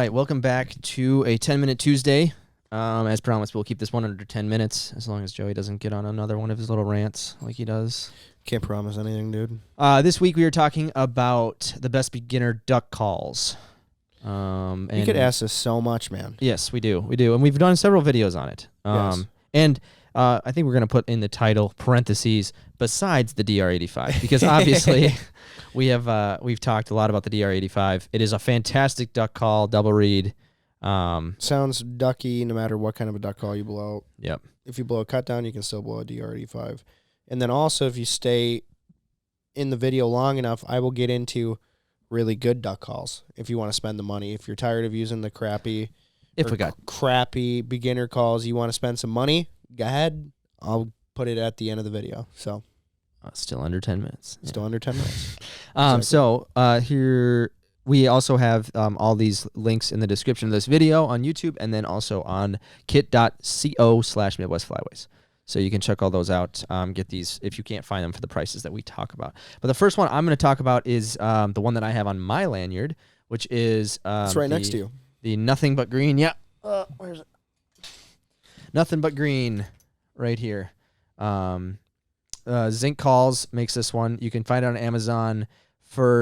right, welcome back to a 10-minute Tuesday. As promised, we'll keep this one under 10 minutes as long as Joey doesn't get on another one of his little rants like he does. Can't promise anything, dude. This week we are talking about the best beginner duck calls. You could ask this so much, man. Yes, we do, and we've done several videos on it. Yes. And I think we're going to put in the title parentheses besides the DR85 because obviously we've talked a lot about the DR85. It is a fantastic duck call, double reed. Sounds ducky no matter what kind of a duck call you blow. Yep. If you blow a cut down, you can still blow a DR85. And then also, if you stay in the video long enough, I will get into really good duck calls if you want to spend the money. If you're tired of using the crappy beginner calls, you want to spend some money, go ahead. I'll put it at the end of the video. So still under 10 minutes. Still under 10 minutes. Exactly. So here we also have all these links in the description of this video on YouTube and then also on kit.co/Midwest Flyways. So you can check all those out, get these if you can't find them for the prices that we talk about. But the first one I'm going to talk about is the one that I have on my lanyard, which is it's right next to you. The Nothing But Green. Yeah. Where's it? Nothing But Green right here. Zinc Calls makes this one. You can find it on Amazon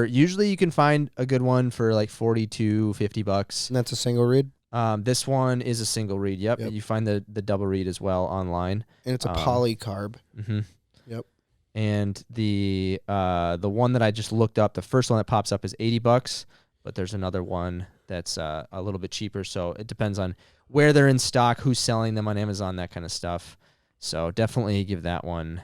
usually you can find a good one for like $40 to $50. And that's a single read? This one is a single read. Yep. You find the double read as well online. And it's a polycarb. Mm-hmm. Yep. And the one that I just looked up, the first one that pops up is $80, but there's another one that's a little bit cheaper. So it depends on where they're in stock, who's selling them on Amazon, that kind of stuff. So definitely give that one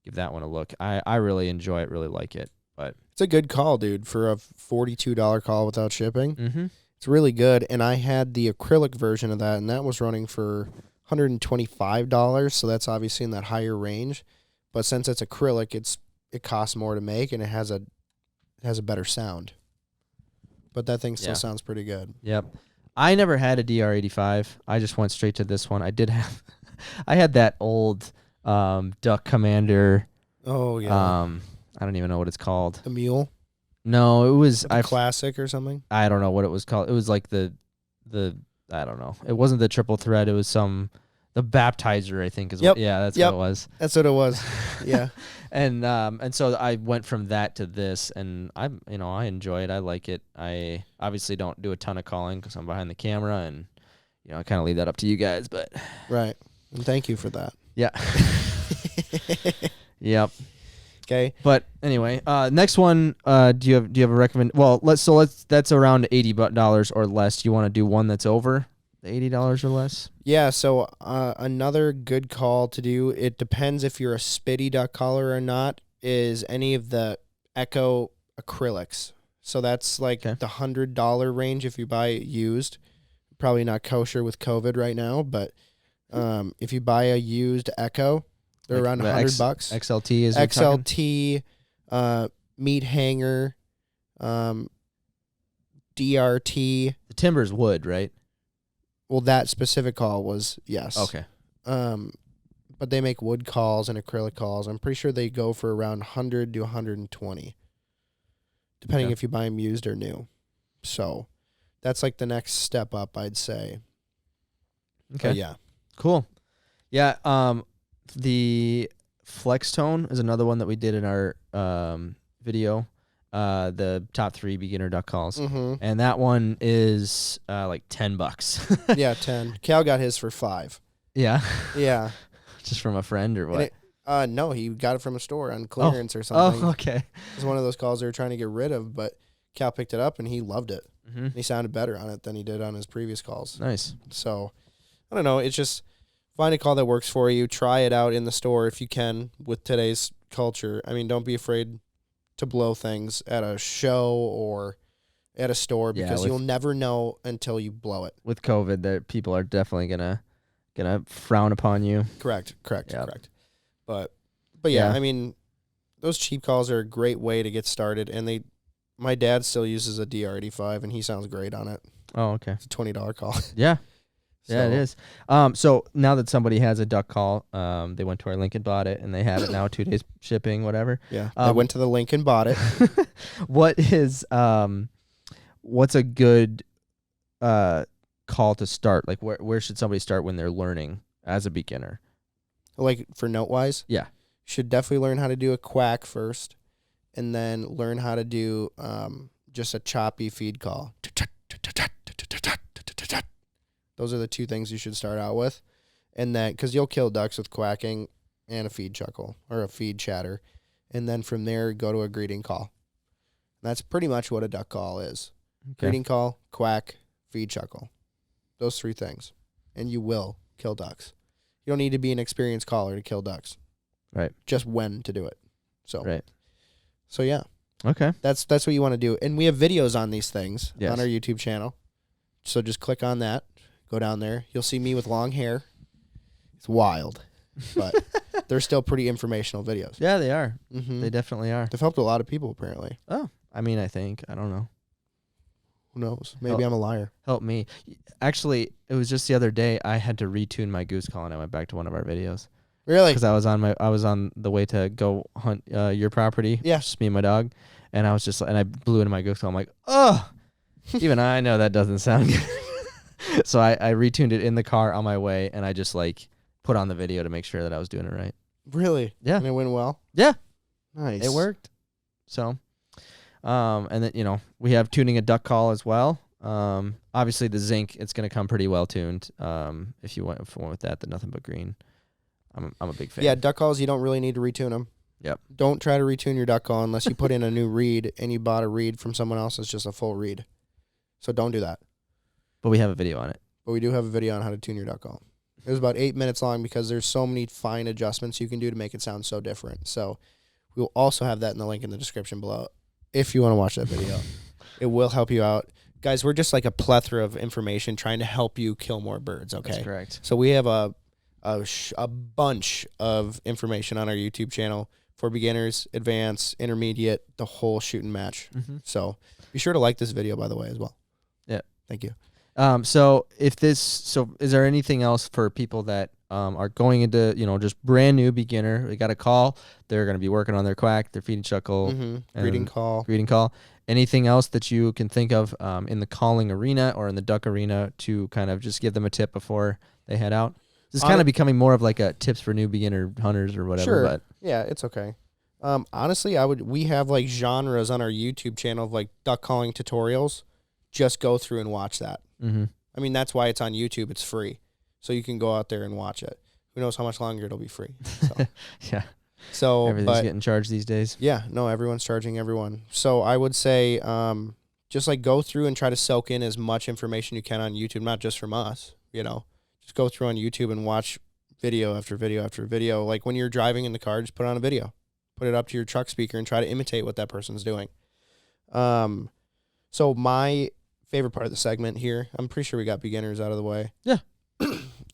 a look. I really enjoy it, really like it. But it's a good call, dude, for a $42 call without shipping. Mm-hmm. It's really good, and I had the acrylic version of that, and that was running for $125, so that's obviously in that higher range. But since it's acrylic, it costs more to make, and it has a better sound. But that thing still sounds pretty good. Yep. I never had a DR85. I just went straight to this one. I had that old Duck Commander. Oh, yeah. I don't even know what it's called. The Mule? No, it was a classic or something. I don't know what it was called. It was like the I don't know. It wasn't the triple thread. It was the baptizer, I think is what. Yeah, that's what it was. That's what it was. Yeah. and so I went from that to this, and I enjoy it. I like it. I obviously don't do a ton of calling because I'm behind the camera, and I kind of leave that up to you guys. But right. And thank you for that. Yeah. Yep. Okay. But anyway, next one. Do you have a recommend? Well, that's around $80 or less. Do you want to do one that's over the $80 or less? Yeah. So another good call to do. It depends if you're a spitty duck caller or not. Is any of the Echo acrylics? So that's like the $100 range if you buy it used. Probably not kosher with COVID right now, but if you buy a used Echo. They're around $100. XLT is XLT, meat hanger, DRT. The timber's wood, right? Well, that specific call was yes. Okay. But they make wood calls and acrylic calls. I'm pretty sure they go for around 100 to 120, depending if you buy them used or new. So that's like the next step up, I'd say. Okay. But yeah. Cool. Yeah. The Flex Tone is another one that we did in our video, the top 3 beginner duck calls. Mm-hmm. And that one is like $10. Yeah, 10. Cal got his for 5. Yeah? Yeah. Just from a friend or what? No, he got it from a store on clearance or something. Oh, okay. It was one of those calls they were trying to get rid of, but Cal picked it up and he loved it. Mm-hmm. He sounded better on it than he did on his previous calls. Nice. So, I don't know. It's just find a call that works for you. Try it out in the store if you can with today's culture. I mean, don't be afraid to blow things at a show or at a store because you'll never know until you blow it. With COVID, that people are definitely gonna frown upon you. Correct. But yeah, I mean, those cheap calls are a great way to get started, and my dad still uses a DR85, and he sounds great on it. Oh, okay. It's a $20 call. Yeah. Yeah, it is. So now that somebody has a duck call, they went to our link and bought it, and they have it now, 2 days shipping, whatever. Yeah, they went to the link and bought it. What's a good call to start? Like where should somebody start when they're learning as a beginner? Like for note wise? Yeah. Should definitely learn how to do a quack first, and then learn how to do just a choppy feed call. Those are the two things you should start out with. And then, because you'll kill ducks with quacking and a feed chuckle or a feed chatter. And then from there, go to a greeting call. That's pretty much what a duck call is. Okay. Greeting call, quack, feed chuckle. Those three things. And you will kill ducks. You don't need to be an experienced caller to kill ducks. Right. Just when to do it. So, right. So yeah. Okay. That's what you want to do. And we have videos on these things on our YouTube channel. So just click on that. Go down there. You'll see me with long hair. It's wild. But they're still pretty informational videos. Yeah, they are. Mm-hmm. They definitely are. They've helped a lot of people, apparently. Oh, I mean, I think. I don't know. Who knows? Maybe I'm a liar. Help me. Actually, it was just the other day I had to retune my goose call, and I went back to one of our videos. Really? Because I was on the way to go hunt your property. Yeah. Just me and my dog. And I was just, and I blew into my goose call. I'm like, oh, even I know that doesn't sound good. So I retuned it in the car on my way, and I just like put on the video to make sure that I was doing it right. Really? Yeah. And it went well? Yeah. Nice. It worked. So, and then, we have tuning a duck call as well. Obviously the zinc, it's going to come pretty well tuned. If you went with that, then nothing but green. I'm a big fan. Yeah, duck calls, you don't really need to retune them. Yep. Don't try to retune your duck call unless you put in a new read and you bought a read from someone else that's just a full read. So don't do that. But we have a video on it. But we do have a video on how to tune your duck call. It was about 8 minutes long because there's so many fine adjustments you can do to make it sound so different. So we'll also have that in the link in the description below if you want to watch that video. It will help you out. Guys, we're just like a plethora of information trying to help you kill more birds, okay? That's correct. So we have a bunch of information on our YouTube channel for beginners, advanced, intermediate, the whole shooting match. Mm-hmm. So be sure to like this video, by the way, as well. Yeah. Thank you. So is there anything else for people that are going into, just brand new beginner? They got a call. They're going to be working on their quack, their feeding chuckle, greeting call. Anything else that you can think of in the calling arena or in the duck arena to kind of just give them a tip before they head out? This is kind of becoming more of like a tips for new beginner hunters or whatever. Sure. But yeah, it's okay. Honestly, we have like genres on our YouTube channel of like duck calling tutorials. Just go through and watch that. Mm-hmm. I mean, that's why it's on YouTube. It's free. So you can go out there and watch it. Who knows how much longer it'll be free. So. Yeah. So everything's getting charged these days. Yeah. No, everyone's charging everyone. So I would say just like go through and try to soak in as much information you can on YouTube, not just from us, Just go through on YouTube and watch video after video after video. Like when you're driving in the car, just put on a video. Put it up to your truck speaker and try to imitate what that person's doing. So my favorite part of the segment here, I'm pretty sure we got beginners out of the way. Yeah.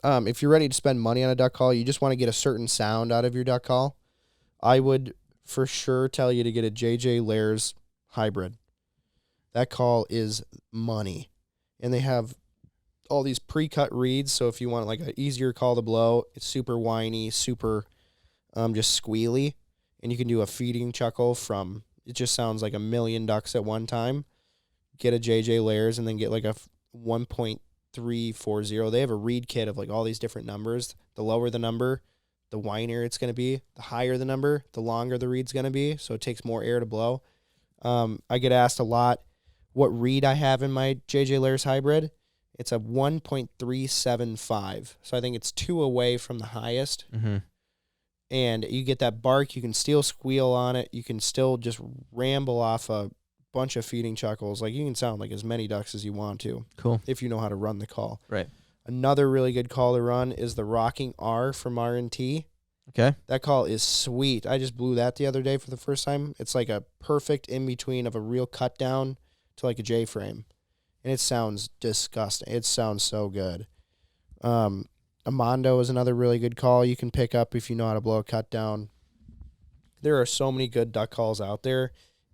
If you're ready to spend money on a duck call, you just want to get a certain sound out of your duck call, I would for sure tell you to get a JJ Lairs hybrid. That call is money. And they have all these pre-cut reeds, so if you want like an easier call to blow, it's super whiny, super just squealy, and you can do a feeding chuckle from, it just sounds like a million ducks at one time. Get a JJ Lairs and then get like a 1.340. They have a reed kit of like all these different numbers. The lower the number, the whinier it's going to be. The higher the number, the longer the reed's going to be, so it takes more air to blow. I get asked a lot what reed I have in my JJ Lairs hybrid. It's a 1.375. So I think it's 2 away from the highest. Mm-hmm. And you get that bark. You can still squeal on it. You can still just ramble off a bunch of feeding chuckles. Like you can sound like as many ducks as you want to. Cool. If you know how to run the call. Right. Another really good call to run is the Rocking R from R&T. Okay. That call is sweet. I just blew that the other day for the first time. It's like a perfect in-between of a real cut down to like a J-frame. And it sounds disgusting. It sounds so good. Amando is another really good call you can pick up if you know how to blow a cut down. There are so many good duck calls out there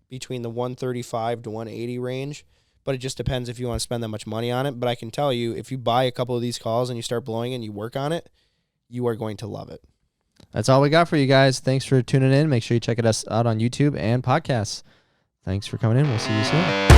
between the 135 to 180 range, but it just depends if you want to spend that much money on it. But I can tell you, if you buy a couple of these calls and you start blowing and you work on it, you are going to love it. That's all we got for you guys. Thanks for tuning in. Make sure you check us out on YouTube and podcasts. Thanks for coming in. We'll see you soon.